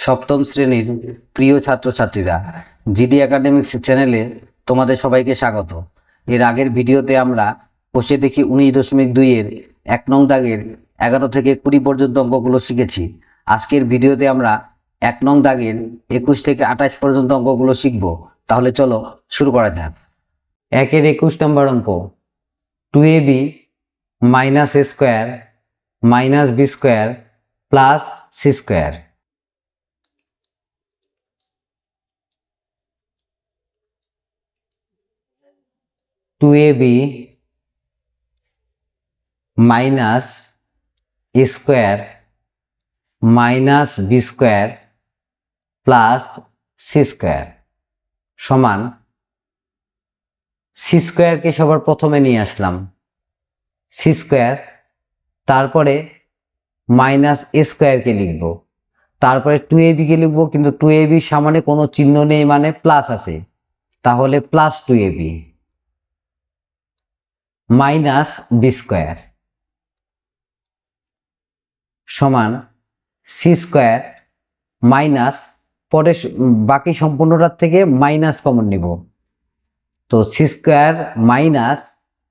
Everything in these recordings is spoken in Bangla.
সপ্তম শ্রেণীর প্রিয় ছাত্রছাত্রীরা, জিডি একাডেমিক্স চ্যানেলে তোমাদের সবাইকে স্বাগত। এর আগের ভিডিওতে আমরা কষে দেখি 19.2 এর 1 নং দাগের 11 থেকে 20 পর্যন্ত অঙ্কগুলো শিখেছি। আজকের ভিডিওতে আমরা 1 নং দাগের 21 থেকে 28 পর্যন্ত অঙ্কগুলো শিখব। তাহলে চলো শুরু করা যাক। 1 এর 21 নম্বর অঙ্ক, 2ab minus a square minus b square plus c square. 2ab minus a square minus b square plus c square সমান c স্কোয়ারকে সবার প্রথমে নিয়ে আসলাম, c স্কোয়ার, তারপরে মাইনাস a স্কোয়ারকে লিখব, তারপরে 2ab কে লিখব, কিন্তু 2ab সামনে কোনো চিহ্ন নেই মানে প্লাস আছে, তাহলে plus 2ab minus b square সমান c স্কোয়ার মাইনাস, পরে বাকি সম্পূর্ণটার থেকে মাইনাস কমন নিব, তো c স্কোয়ার মাইনাস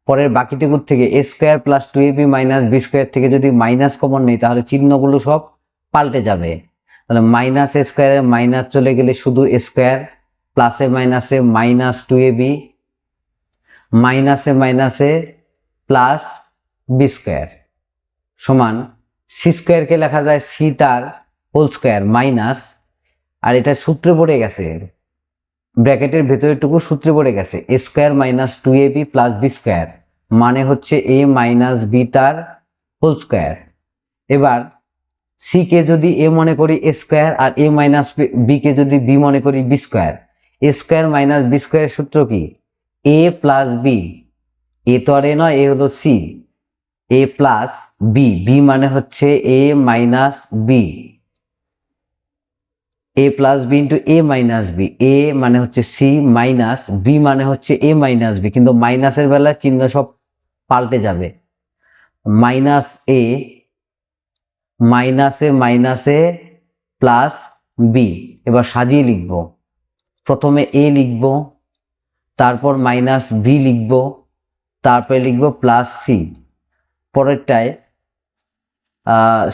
পরের বাকিটুকুর থেকে a square plus 2ab minus b square থেকে যদি মাইনাস কমন নেই তাহলে চিহ্নগুলো সব পাল্টে যাবে। তাহলে মাইনাস a স্কোয়ারে মাইনাস চলে গেলে শুধু a স্কোয়ার, প্লাসে মাইনাসে মাইনাস 2ab, মাইনাসে মাইনাসে প্লাস b স্কোয়ার সমান c স্কোয়ারকে লেখা যায় c তার হোল স্কোয়ার মাইনাস, আর এটা সূত্রে পড়ে গেছে, ব্র্যাকেটের ভেতরেটুকু সূত্রে পড়ে গেছে, a square minus 2ab plus b square মানে হচ্ছে a মাইনাস b তার হোল স্কোয়ার। এবার c কে যদি a মনে করি a স্কোয়ার আর a মাইনাস b কে যদি b মনে করি b square, a square minus b স্কোয়ারের সূত্র কি? a প্লাস b, a তো আর a নয়, a হলো c, a plus b, b মানে হচ্ছে a minus b, a plus b into a minus b, a মানে হচ্ছে c মাইনাস b মানে হচ্ছে a মাইনাস b, কিন্তু মাইনাসের বেলায় চিহ্ন সব পাল্টে যাবে, মাইনাস a মাইনাসে মাইনাসে প্লাস b। এবার সাজিয়ে লিখব, প্রথমে a লিখব, তারপর মাইনাস b লিখব, তারপরে লিখব প্লাস c। পরেরটায়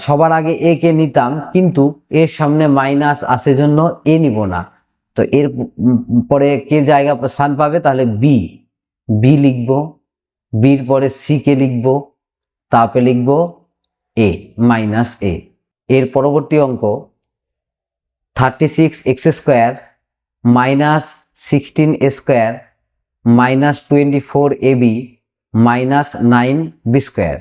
সবার আগে a কে নিতাম, কিন্তু এর সামনে মাইনাস আছে জন্য a নিব না, তো এর পরে কে জায়গা স্থান পাবে, তাহলে b লিখব, বির পরে c কে লিখব, তারপরে লিখব a মাইনাস a। এর পরবর্তী অঙ্ক 36x square minus 16a square minus 24ab minus 9b square.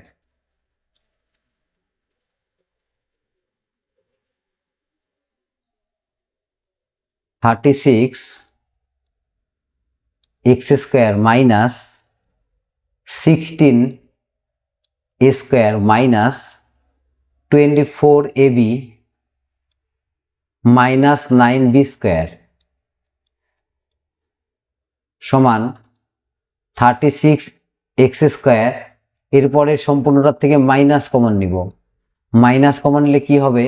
36x square minus 16a square minus 24ab minus 9b square সমান 36x স্কোয়ার, এরপরে সম্পূর্ণটার থেকে মাইনাস কমন নিব, মাইনাস কমন নিলে কি হবে?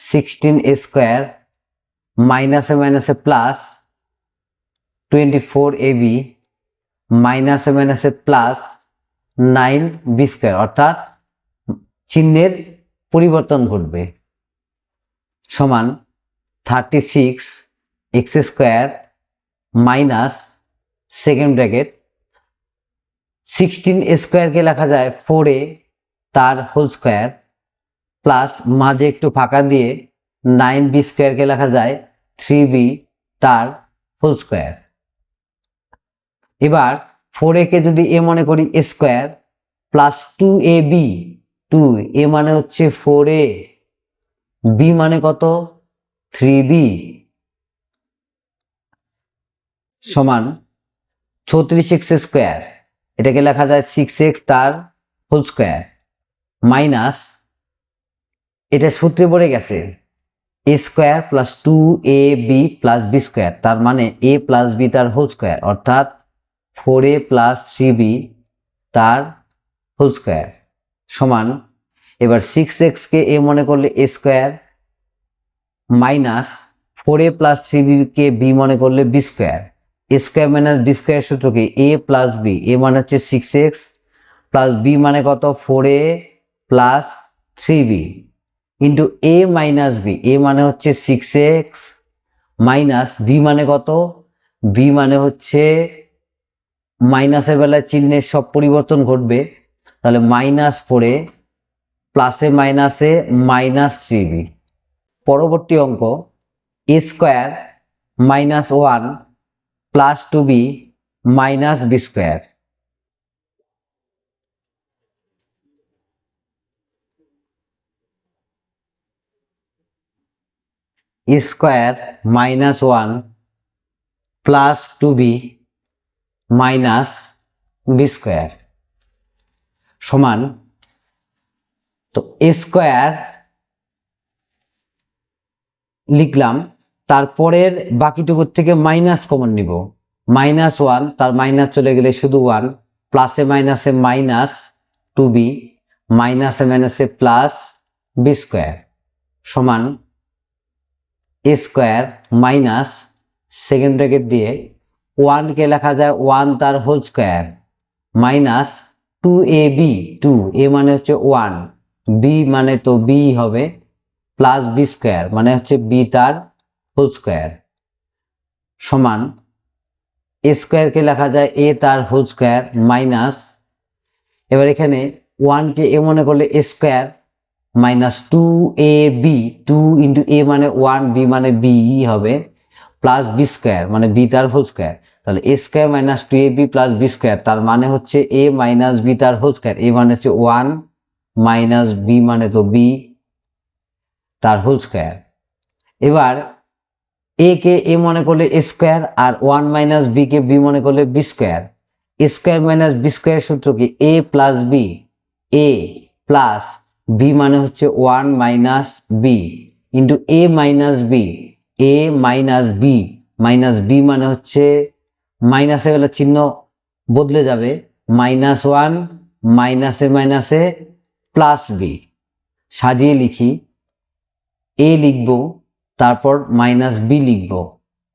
16a স্কোয়ার মাইনাসে মাইনাসে প্লাস 24ab মাইনাসে মাইনাসে প্লাস 9b স্কোয়ার, অর্থাৎ চিহ্নের পরিবর্তন ঘটবে, সমান 36x square minus second bracket 16a স্কোয়ারকে লেখা যায় 4a তার হোল স্কোয়ার প্লাস মাঝে একটু ফাঁকা দিয়ে 9b স্কোয়ারকে লেখা যায় 3b তার হোল স্কোয়ার। এবার 4a কে যদি a মনে করি a square plus 2ab, 2a মানে হচ্ছে 4a, b মানে কত? 3b সমান 36x স্কোয়ার, এটাকে লেখা যায় 6x তার হোল স্কোয়ার মাইনাস, এটা সূত্রে পড়ে গেছে a square plus 2ab plus b square, তার মানে a প্লাস b তার হোল স্কোয়ার, অর্থাৎ 4a প্লাস 3b তার হোল স্কোয়ার সমান, এবার 6x কে a মনে করলে a square minus 4a plus 3b কে বি মনে করলে B square, A square minus B square সূত্র কি এ প্লাস বি, এ মানে হচ্ছে 6x প্লাস বি মানে কত 4a plus 3b into A minus B, A মানে হচ্ছে 6x মাইনাস বি মানে কত, বি মানে হচ্ছে মাইনাসের বেলায় চিহ্নের সব পরিবর্তন ঘটবে, তাহলে -4a প্লাসে মাইনাসে -3b। পরবর্তী অঙ্ক a square minus 1 plus 2b minus B square. a square minus 1 plus 2b minus B square সমান, তো a স্কোয়ার লিখলাম, তারপরের বাকিটুকুর থেকে মাইনাস কমন নিব, -1 তার মাইনাস চলে গেলে শুধু 1, প্লাসে মাইনাসে মাইনাস 2b মাইনাসে মাইনাসে প্লাস বি স্কোয়ার সমান A square minus second bracket দিয়ে 1 কে লেখা যায় 1 তার হোল স্কোয়ার মাইনাস 2ab, 2 এ মানে হচ্ছে 1, বি মানে তো বি হবে, প্লাস বি স্কোয়ার মানে হচ্ছে বি তার হোল স্কোয়ার সমান এ স্কোয়ার কে লেখা যায় এ তার হোল স্কোয়ার মাইনাস, এবার এখানে 1 কে এ মনে করলে A square minus 2ab, 2 into A মানে 1, বি মানে বি হবে, প্লাস বি স্কোয়ার মানে বি তার হোল স্কোয়ার, তাহলে A square minus 2ab plus B square তার মানে হচ্ছে এ মাইনাস বি তার হোল স্কোয়ার, এ মানে হচ্ছে 1 মাইনাস বি মানে তো বি তার হোল স্কোয়ার। এবার এ কে এ মনে করলে A square R 1 minus B K B মনে করলে B square, A square minus B square সূত্র কি A plus B, A plus B মানে হচ্ছে 1 minus B into A minus B, A minus B মানে হচ্ছে মাইনাসে গেলে চিহ্ন বদলে যাবে, -1 মাইনাসে মাইনাসে প্লাস বি, সাজিয়ে লিখি এ লিখব, তারপর মাইনাস বি লিখব,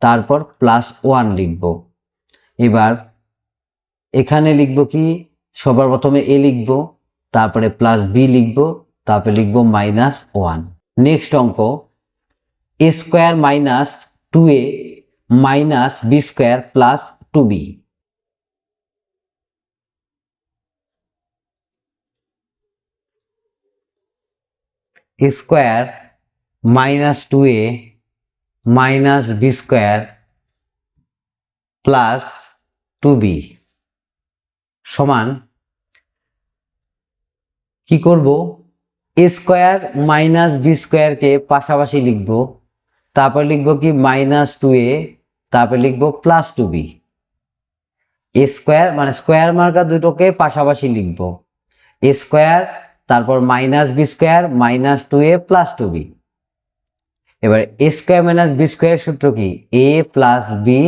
তারপর +1 লিখব। এবার এখানে লিখব কি সবার প্রথমে এ লিখব, তারপরে প্লাস বি লিখব, তারপরে লিখব -1। নেক্সট অঙ্ক A square minus 2a minus B square plus 2b। A square minus 2a minus B square plus 2b সমান কি করব, এ স্কোয়ার মাইনাস বি স্কোয়ারকে পাশাপাশি লিখব, তারপর লিখব কি -2a, তারপর লিখব +2b। এ স্কোয়ার মানে স্কোয়ার মার্কার দুটোকে পাশাপাশি লিখব, এ স্কোয়ার তারপর minus B square -2a +2b। এবার A square minus B square সূত্র কি A plus B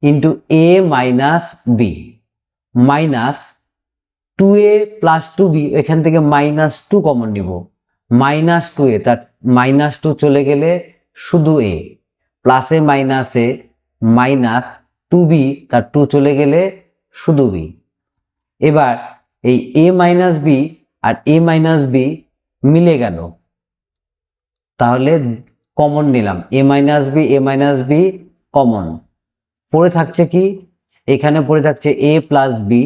into A minus B minus 2a plus 2b, এখান থেকে -2 কমন নিব, -2a তার -2 চলে গেলে শুধু a, প্লাসে মাইনাসে মাইনাস 2b তার 2 চলে গেলে শুধু b। এবার এই a মাইনাস বি আর a মাইনাস বি মিলে গেল, তাহলে কমন নিলাম a মাইনাস বি কমন, পড়ে থাকছে কি এখানে পড়ে থাকছে a প্লাস বি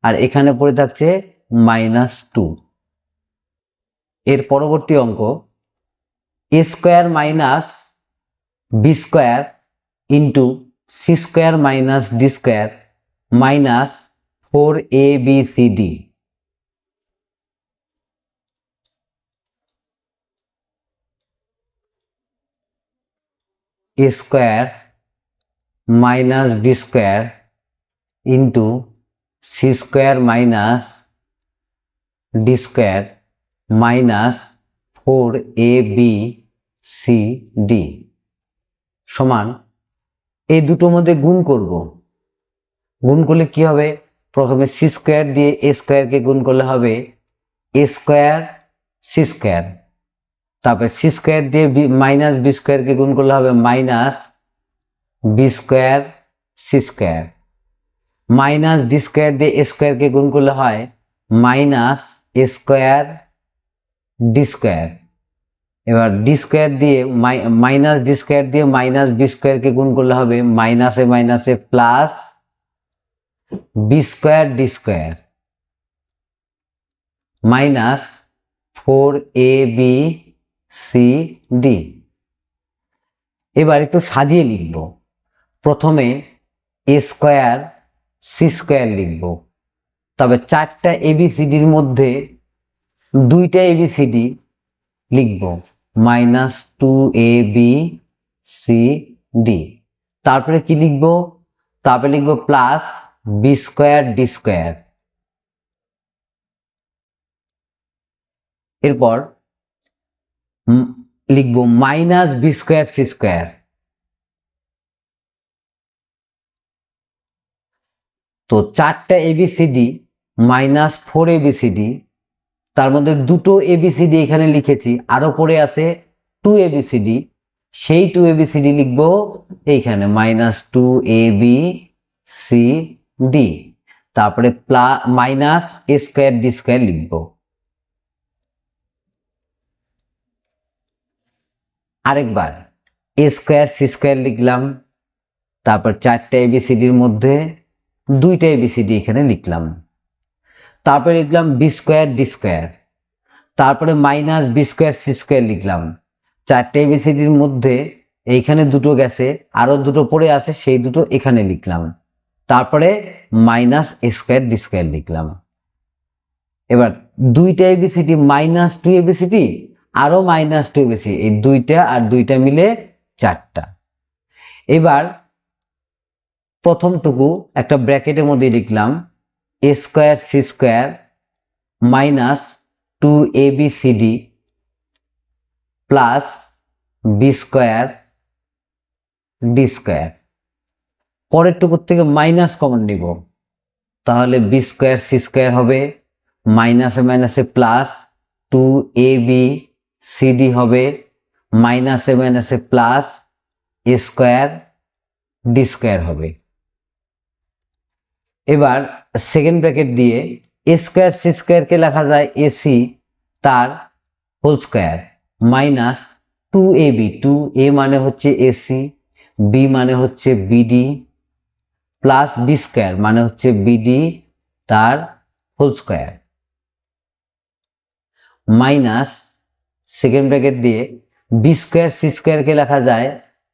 আর এখানে পড়ে থাকছে -2। এর পরবর্তী অঙ্ক A square minus B square into C square minus D square minus 4abcd। A square minus B square into C square minus D square minus 4abcd সমান, এই দুটোর মধ্যে গুণ করব, গুণ করলে কি হবে, প্রথমে সি স্কোয়ার দিয়ে এ স্কোয়ারকে গুণ করলে হবে এ স্কোয়ার সি স্কোয়ার তারপরে সি স্কোয়ার দিয়ে মাইনাস বি স্কোয়ারকে গুণ করলে হবে minus B square C square, minus D square দিয়ে এ স্কোয়ারকে গুণ করলে হয় minus A square D square. এবার ডি স্কোয়ার দিয়ে মাইনাস ডি স্কোয়ার দিয়ে মাইনাস বি স্কোয়ারকে গুণ করলে হবে মাইনাসে মাইনাসে plus B square D square minus 4ab cd। এবার একটু সাজিয়ে লিখব। প্রথমে এ স্কোয়ার সি স্কোয়ার লিখব, তবে চারটা এবিসিডির মধ্যে দুইটা এবিসিডি লিখব -2abcd। তারপরে কি লিখব? তারপরে লিখব plus B square D square. এরপর লিখব minus B square C square. তো চারটা এবিসিডি -4abcd, তার মধ্যে দুটো এবিসিডি এখানে লিখেছি, আরো পড়ে আছে 2abcd, সেই 2abcd লিখব এইখানে -2abcd। তারপরে minus A square D square লিখব। আরেকবার এ স্কোয়ার সি স্কোয়ার লিখলাম, তারপর চারটা এবিসিডির মধ্যে দুইটা এবিসিডি এখানে লিখলাম, তারপরে লিখলাম বি স্কোয়ার ডি স্কোয়ার, তারপরে minus B square C square লিখলাম। চারটে এবিসিডির মধ্যে এইখানে দুটো গেছে, আরো দুটো পড়ে আছে, সেই দুটো এখানে লিখলাম, তারপরে minus A square D square লিখলাম। এবার দুইটা এবিসিডি -2abcd আরো -2abcd, এই দুইটা আর দুইটা মিলে চারটা। এবার প্রথমটুকু একটা ব্র্যাকেটের মধ্যে লিখলাম A square C square -2abcd plus B square D square. পরের টুকুর থেকে মাইনাস কমন নিব, তাহলে বি স্কোয়ার সি স্কোয়ার হবে মাইনাসে মাইনাসে প্লাস 2abcd হবে মাইনাসে মাইনাসে plus A square D square হবে। এবার সেকেন্ড ব্র্যাকেট দিয়ে এ স্কোয়ার সি স্কোয়ারকে লেখা যায় এসি তার whole square minus 2ab, 2a মানে হচ্ছে এসি, বি মানে হচ্ছে বিডি, প্লাস বি স্কোয়ার মানে হচ্ছে বিডি তার whole square minus second bracket দিয়ে বি স্কোয়ার সি স্কোয়ারকে লেখা যায়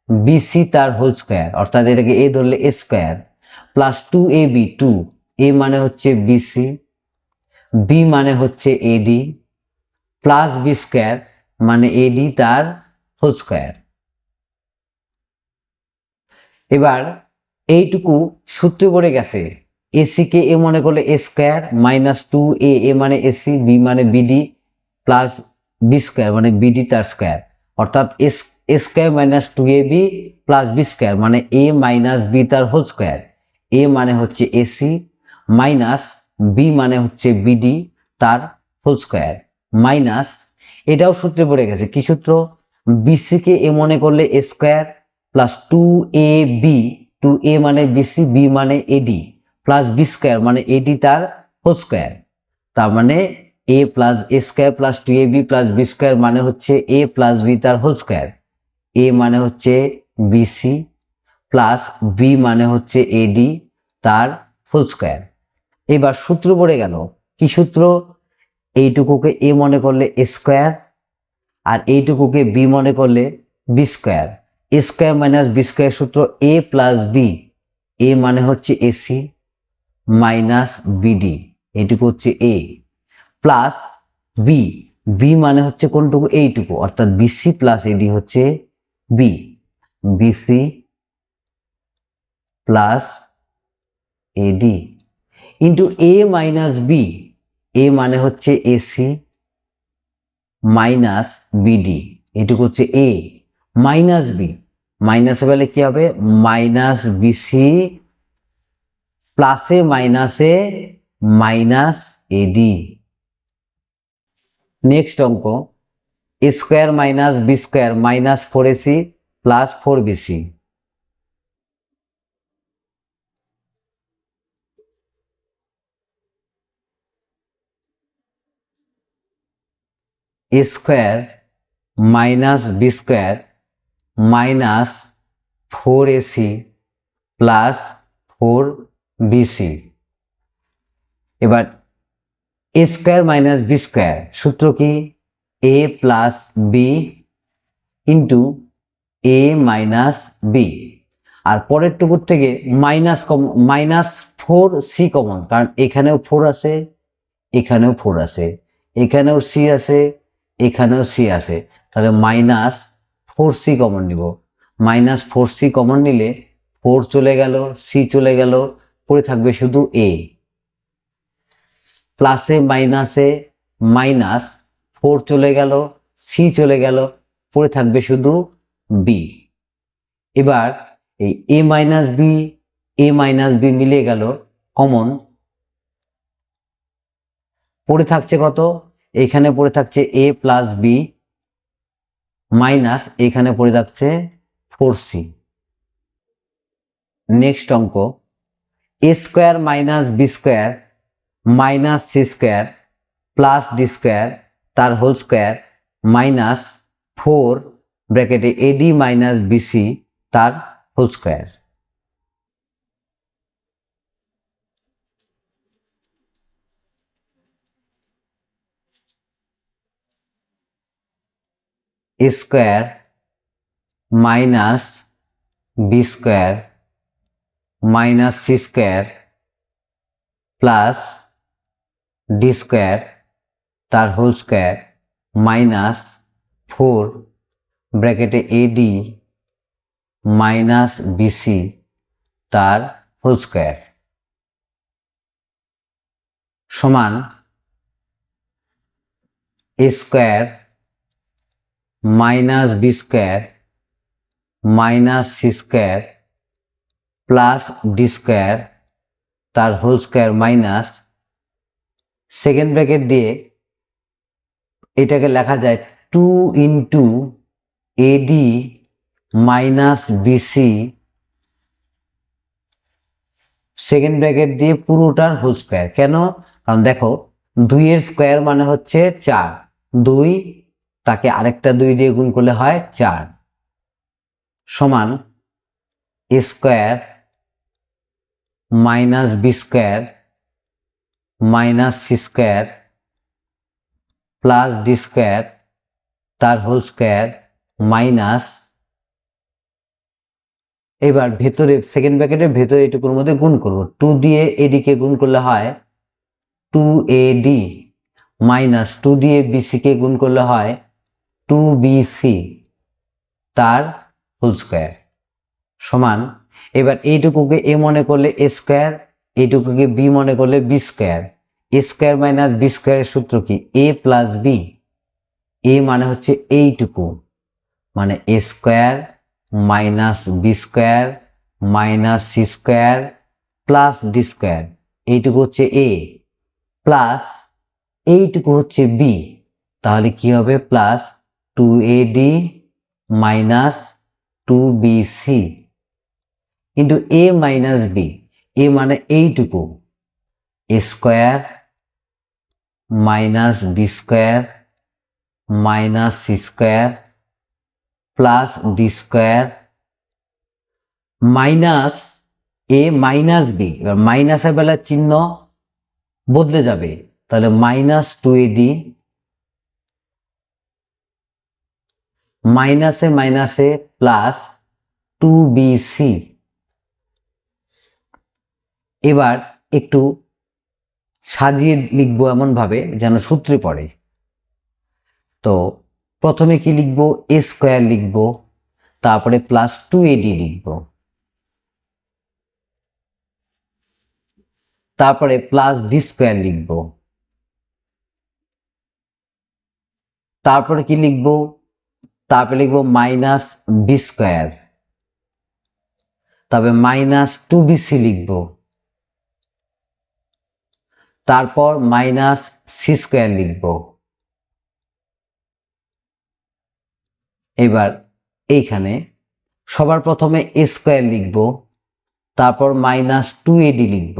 বিসি তার হোল স্কোয়ার, অর্থাৎ এটাকে এ ধরলে এ স্কোয়ার, প্লাস 2ab, 2a মানে হচ্ছে বিসি, বি মানে হচ্ছে এডি, প্লাস বি স্কোয়ার মানে এডি তার হোল স্কোয়ার। এবার এইটুকু সূত্রে পড়ে গেছে, এসি কে এ মনে করলে এ স্কোয়ার, -2a, এ মানে এসি, বি মানে বিডি, প্লাস বি স্কোয়ার মানে বিডি তার স্কোয়ার, অর্থাৎ A square -2ab plus B square মানে এ মাইনাস বি তার হোল স্কোয়ার। এ মানে হচ্ছে এসি মাইনাস বি মানে হচ্ছে বিডি তার হোল স্কোয়ার মাইনাস, এটাও সূত্রে পড়ে গেছে, কি সূত্র? বিসি কে এ মনে করলে A square plus 2ab, 2a মানে বিসি, বি মানে এডি, প্লাস বি স্কোয়ার মানে এডি তার হোল স্কোয়ার। তার মানে A plus A square plus 2ab plus B square মানে হচ্ছে এ প্লাস বি তার হোল স্কোয়ার। এ মানে হচ্ছে বিসি প্লাস বি মানে হচ্ছে এডি তার হোল স্কোয়ার। এবার সূত্র পড়ে গেল, কি সূত্র? এইটুকুকে এ মনে করলে এ স্কোয়ার আর এইটুকুকে বি মনে করলে B square. A square minus B square সূত্র এ প্লাস বি, এ মানে হচ্ছে এসি মাইনাস বিডি, এইটুকু হচ্ছে এ, প্লাস বি, বি মানে হচ্ছে কোনটুকু? এইটুকু, অর্থাৎ বিসি প্লাস এডি হচ্ছে B, BC plus AD into A minus B, A মানে হচ্ছে এসি মাইনাস বিডি, এটুকু হচ্ছে এ, মাইনাস বি, মাইনাসে পেলে কি হবে? মাইনাস বিসি প্লাসে মাইনাসে মাইনাস এডি। নেক্সট অঙ্ক, A square minus B square minus 4ac plus 4bc। A square minus B square minus 4ac plus 4bc। এবার A square minus B square সূত্র কি? A plus B into A minus B. আর পরের টুকুর থেকে মাইনাস 4c কমন, কারণ এখানেও 4 আছে, এখানেও 4 আছে, এখানেও c আছে, এখানেও c আছে, তাহলে মাইনাস 4c কমন নিব। মাইনাস 4c কমন নিলে 4 চলে গেল, c চলে গেল, পড়ে থাকবে শুধু a। প্লাসে মাইনাসে মাইনাস 4 চলে গেল, c চলে গেল, পড়ে থাকবে শুধু b। এবার এই a মাইনাস বি মিলে গেল কমন, পড়ে থাকছে কত? এখানে পড়ে থাকছে a প্লাস বি মাইনাস এখানে পড়ে থাকছে 4c। নেক্সট অঙ্ক, A square minus B square minus C square plus D square তার হোল স্কোয়ার মাইনাস 4 ব্র্যাকেটে এডি মাইনাস বিসি তার whole square. A square minus B square minus C square plus D square তার হোল স্কোয়ার মাইনাস 4 ব্র্যাকেটে এডি মাইনাস বিসি তার হোল স্কোয়ার সমান A square minus B square minus C square plus D square তার whole square minus second bracket দিয়ে এটাকে লেখা যায় 2 into AD minus BC second bracket দিয়ে পুরোটার হোল স্কোয়ার। কেন? কারণ দেখো 2 এর স্কোয়ার মানে হচ্ছে 4, 2 তাকে আরেকটা 2 দিয়ে গুণ করলে হয় 4 সমান A square minus B square minus C square plus D square তার হোল স্কোয়ার মাইনাস, এবার ভেতরে সেকেন্ড ব্র্যাকেটের ভেতরে এটুকুর মধ্যে গুণ করব, 2 দিয়ে এডি কে গুণ করলে হয় 2ad মাইনাস 2 দিয়ে বিসি কে গুণ করলে হয় 2bc তার হোল স্কোয়ার সমান, এবার এইটুকুকে এ মনে করলে এ স্কোয়ার, এইটুকুকে বি মনে করলে B square. A square minus B স্কোয়ারের সূত্র কি? A plus B. এ মানে হচ্ছে এইটুকু, মানে A square minus B square minus C square plus D square, এইটুকু হচ্ছে এ প্লাস এইটুকু হচ্ছে বি, তাহলে কি হবে? Plus 2ad minus 2bc into A minus B. A মানে এইটুকু, A square minus B square minus C square plus D square minus A minus B. এবার মাইনাসের বেলার চিহ্ন বদলে যাবে, তাহলে মাইনাস 2ad মাইনাসে মাইনাসে প্লাস 2bc। এবার একটু সাজিয়ে লিখবো এমন ভাবে যেন সূত্রে পড়ে। তো প্রথমে কি লিখবো? এ স্কোয়ার লিখবো, তারপরে প্লাস 2ad লিখবো, তারপরে প্লাস ডি স্কোয়ার লিখবো, তারপরে কি লিখবো? তারপরে লিখবো মাইনাস বি স্কোয়ার, তবে মাইনাস 2bc লিখবো, তারপর মাইনাস সি স্কোয়ার লিখবো, এবার এইখানে সবার প্রথমে এ স্কোয়ার লিখব, তারপর -2ad লিখব,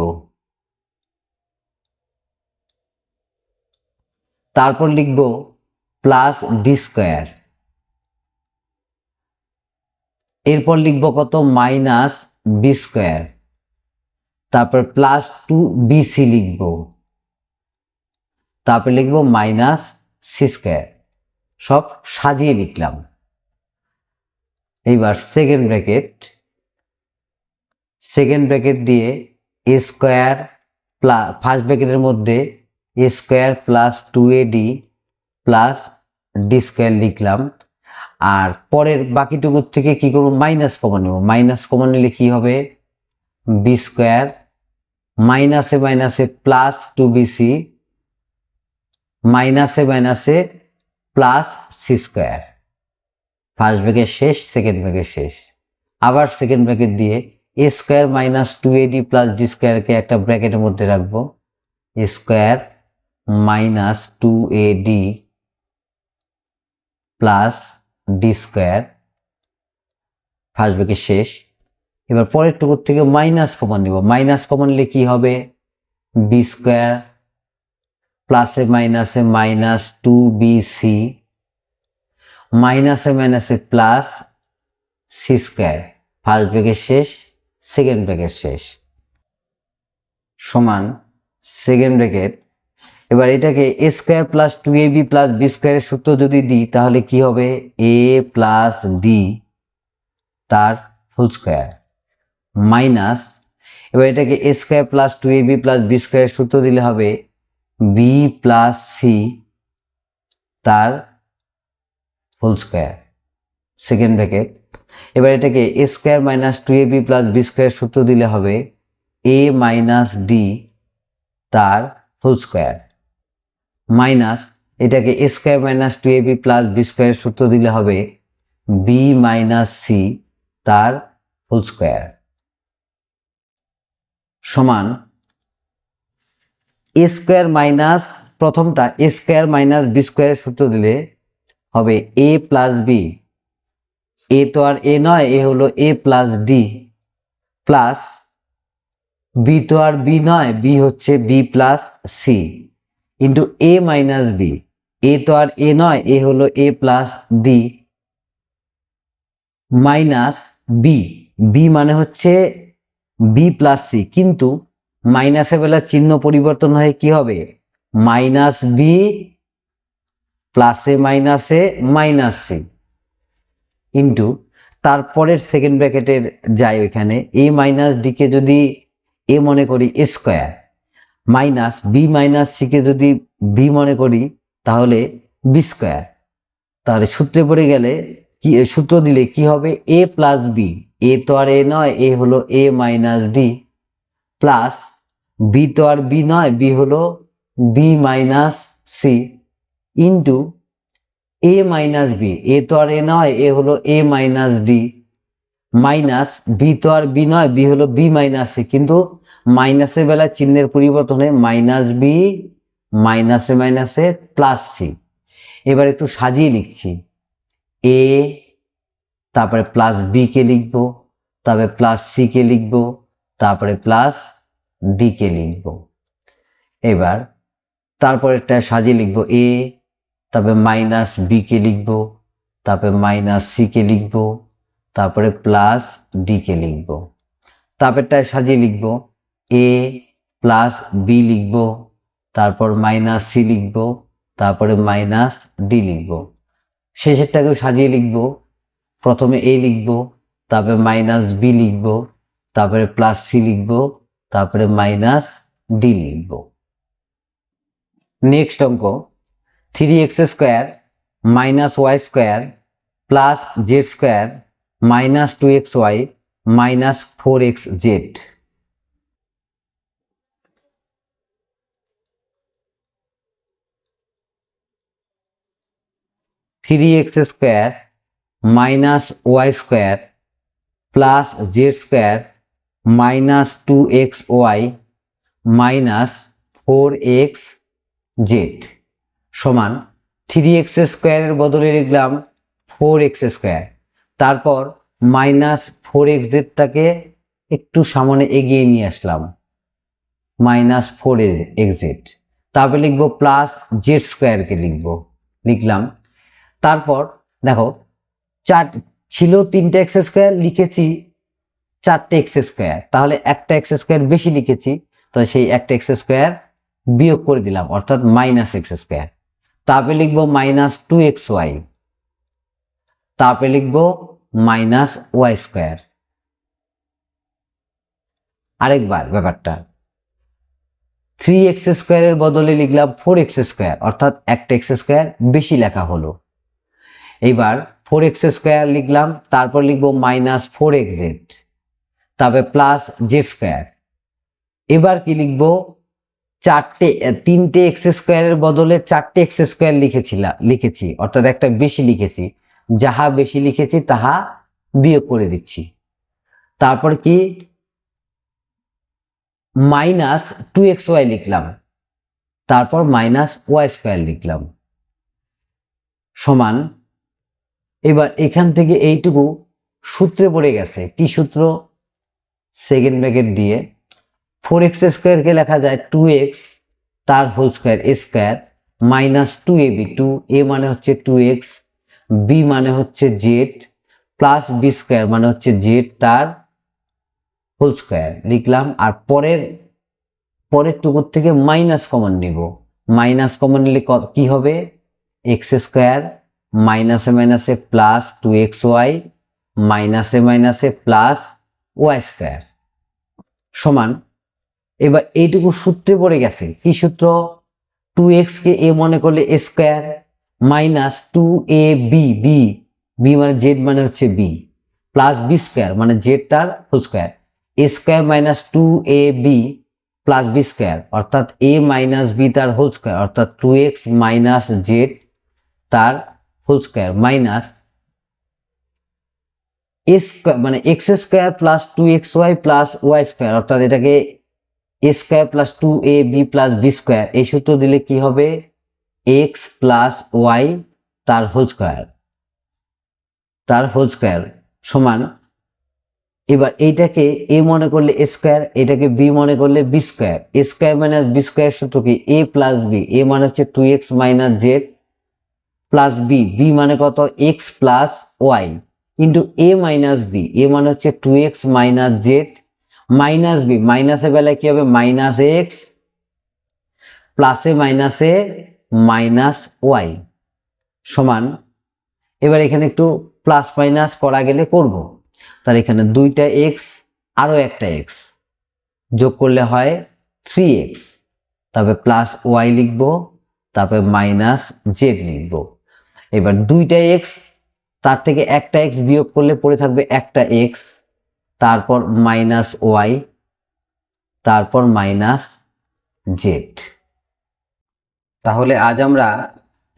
তারপর লিখব প্লাস ডি স্কোয়ার, এরপর লিখব কত মাইনাস বি স্কোয়ার, তারপর প্লাস 2bc লিখব, তারপর লিখব মাইনাস সি স্কোয়ার। সব সাজিয়ে লিখলাম। এইবার সেকেন্ড ব্র্যাকেট দিয়ে এ স্কোয়ার প্লাস ফার্স্ট ব্র্যাকেটের মধ্যে A square plus 2ad plus D square লিখলাম। আর পরের বাকিটুকুর থেকে কি করব, মাইনাস কমন নেব। মাইনাস কমন নিলে কি হবে, বি স্কোয়ার মাইনাসে মাইনাসে প্লাস 2bc মাইনাসে plus C square. First bracket শেষ, সেকেন্ড ব্র্যাকেট শেষ। আবার সেকেন্ড ব্র্যাকেট দিয়ে A square minus 2ad plus D স্কোয়ারকে একটা ব্র্যাকেটের মধ্যে রাখবো, A square minus 2ad plus D square, first bracket শেষ। এবার পরের টুকুর থেকে মাইনাস কমন নিব। মাইনাস কমন নিলে কি হবে, বি স্কোয়ার প্লাসে মাইনাসে মাইনাস 2bc মাইনাসে plus C square, first bracket শেষ, সেকেন্ড ব্র্যাকেট শেষ, সমান সেকেন্ড ব্র্যাকেট। এবার এটাকে A square plus 2ab plus B স্কোয়ারের সূত্র যদি দিই তাহলে কি হবে, এ প্লাস ডি তার হোল স্কোয়ার মাইনাস, এবার এটাকে A square plus 2ab plus B স্কোয়ারের সূত্র দিলে হবে বি প্লাস সি তার হোল স্কোয়ার, সেকেন্ড ব্র্যাকেট। এবার এটাকে A square minus 2ab plus B স্কোয়ারের সূত্র দিলে হবে এ মাইনাস ডি তার হোল স্কোয়ার মাইনাস, এটাকে A square minus 2ab plus B স্কোয়ারের সূত্র দিলে হবে বি মাইনাস সি তার হোল স্কোয়ার, সমান এ স্কোয়ার মাইনাস প্রথমটা এ স্কোয়ার মাইনাস বি স্কোয়ারের সূত্র দিলে হবে এ প্লাস বি, এ তো আর এ নয়, এ হলো A plus D, plus B তো আর বি নয়, বি হচ্ছে B plus C, into A minus B, A তো আর এ নয়, এ হলো A plus D, minus B, B মানে হচ্ছে বি প্লাস সি, কিন্তু মাইনাসে বেলা চিহ্ন পরিবর্তন হয়ে কি হবে, মাইনাস বি প্লাসে মাইনাসে মাইনাস সি, ইন্টু তারপরের সেকেন্ড ব্র্যাকেটের যাই ওইখানে এ মাইনাস ডি কে যদি এ মনে করি A square, minus B minus C কে যদি বি মনে করি তাহলে বি স্কোয়ার। তাহলে সূত্রে পড়ে গেলে কি, সূত্র দিলে কি হবে, এ প্লাস বি, এ তো আর এ নয়, এ হলো এ মাইনাস ডি, প্লাস বি তো আর বি নয়, বি হলো B minus C, into A minus B, A তো আর এ নয়, এ হলো এ মাইনাস ডি, মাইনাস বি তো আর বি নয়, বি হলো বি মাইনাস সি, কিন্তু মাইনাসের বেলায় চিহ্নের পরিবর্তনে মাইনাস বি মাইনাসে মাইনাসে প্লাস সি। এবার একটু সাজিয়ে লিখছি, এ তারপরে প্লাস বি কে লিখবো, তারপরে প্লাস সি কে লিখবো, তারপরে প্লাস ডি কে লিখবো। এবার তারপরেরটা সাজিয়ে লিখবো, এ তারপরে মাইনাস বি কে লিখবো, তারপরে মাইনাস সি কে লিখবো, তারপরে প্লাস ডি কে লিখবো। তারপরটায় সাজিয়ে লিখবো, এ প্লাস বি লিখবো, তারপর মাইনাস সি লিখবো, তারপরে মাইনাস ডি লিখবো। শেষেরটাকেও সাজিয়ে লিখবো, প্রথমে এ লিখবো, তারপরে মাইনাস বি লিখবো, তারপরে প্লাস সি লিখবো, তারপরে মাইনাস ডি লিখবো। নেক্সট অঙ্ক, 3x square minus Y square plus Z square minus 2xy minus 4xz। 3x square minus Y square plus Z square minus 2xy minus 4xz সমান 3x স্কোয়ারের বদলে লিখলাম 4x²। তারপর -4xz-টাকে একটু সামনে এগিয়ে নিয়ে আসলাম, -4xz। তারপর লিখবো +z² কে লিখলাম। তারপর দেখো ছিল 3টে x², লিখেছি 4টে x², তাহলে একটা x² বেশি লিখেছি, তো সেই একটা x² বিয়োগ করে দিলাম, অর্থাৎ -x²। তারপরে লিখবো -2xy, তারপরে লিখবো -y²। আরেকবার ব্যাপারটা, 3x² এর বদলে লিখলাম 4x², অর্থাৎ একটা x² বেশি লেখা হলো। এবার 4x² লিখলাম, তারপর লিখবো -4xz, তারপরে +z²। এবার কি লিখবো, 3টে x² এর বদলে 4টে x² লিখেছি, অর্থাৎ একটা বেশি লিখেছি, যাহা বেশি লিখেছি তাহা বিয়োগ করে দিচ্ছি। তারপর কি -2xy লিখলাম, তারপর -y² লিখলাম, সমান। এবার এখান থেকে এইটুকু সূত্রে পড়ে গেছে। কি সূত্র? সেকেন্ড ব্র্যাকেট দিয়ে 4x² কে লেখা যায় 2x তার whole square square -2ab, 2a মানে হচ্ছে 2x, b মানে হচ্ছে z, প্লাস b² মানে হচ্ছে z তার হোল স্কয়ার লিখলাম। আর পরের টুকুর থেকে মাইনাস কমন নিব, মাইনাস কমন নিলে কি হবে, x² মাইনাসে মাইনাসে প্লাস 2xy মাইনাসে মাইনাসে প্লাস y² সমান। এবার এইটুকু সূত্রে পড়ে গেছে। কি সূত্র? 2x কে a মনে করলে a square minus 2ab, b মানে z মানে হচ্ছে b, প্লাস b² মানে z তার whole square, a square minus 2ab plus b² অর্থাৎ a মাইনাস b তার হোল স্কয়ার, অর্থাৎ 2x মাইনাস z তার হোল স্কয়ার মাইনাস মানে x² plus 2xy plus y², অর্থাৎ এটাকে a² plus 2ab plus b², এই সূত্র দিলে কি হবে, x প্লাস y তার হোল স্কয়ার সমান। এবার এইটাকে a মনে করলে a স্কয়ার, এটাকে b মনে করলে b², a² মাইনাস b² সূত্র কি, a প্লাস b, a মানে হচ্ছে 2x minus z plus b, b মানে কত, x plus y into a minus b, a মানে হচ্ছে 2x minus z minus b, মাইনাসের বেলায় কি হবে, মাইনাস x প্লাসে মাইনাসে মাইনাস y সমান। এবার এখানে একটু প্লাস মাইনাস করা গেলে করব, তাহলে এখানে 2টা x আরো একটা x যোগ করলে হয় 3x, তারপরে প্লাস y লিখবো, তারপরে মাইনাস z লিখবো। এবার 2টা x, তার থেকে একটা x বিয়োগ করলে পড়ে থাকবে একটা x, তারপর মাইনাস y, তারপর মাইনাস z। তাহলে আজ আমরা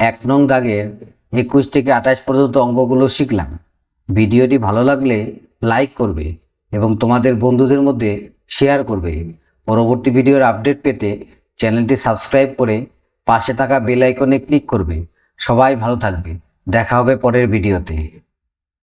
1 নং দাগের 21 থেকে 28 পর্যন্ত অঙ্কগুলো শিখলাম। ভিডিওটি ভালো লাগলে লাইক করবে এবং তোমাদের বন্ধুদের মধ্যে শেয়ার করবে। পরবর্তী ভিডিওর আপডেট পেতে চ্যানেলটি সাবস্ক্রাইব করে পাশে থাকা বেল আইকনে ক্লিক করবে। সবাই ভালো থাকবে, দেখা হবে পরের ভিডিওতে।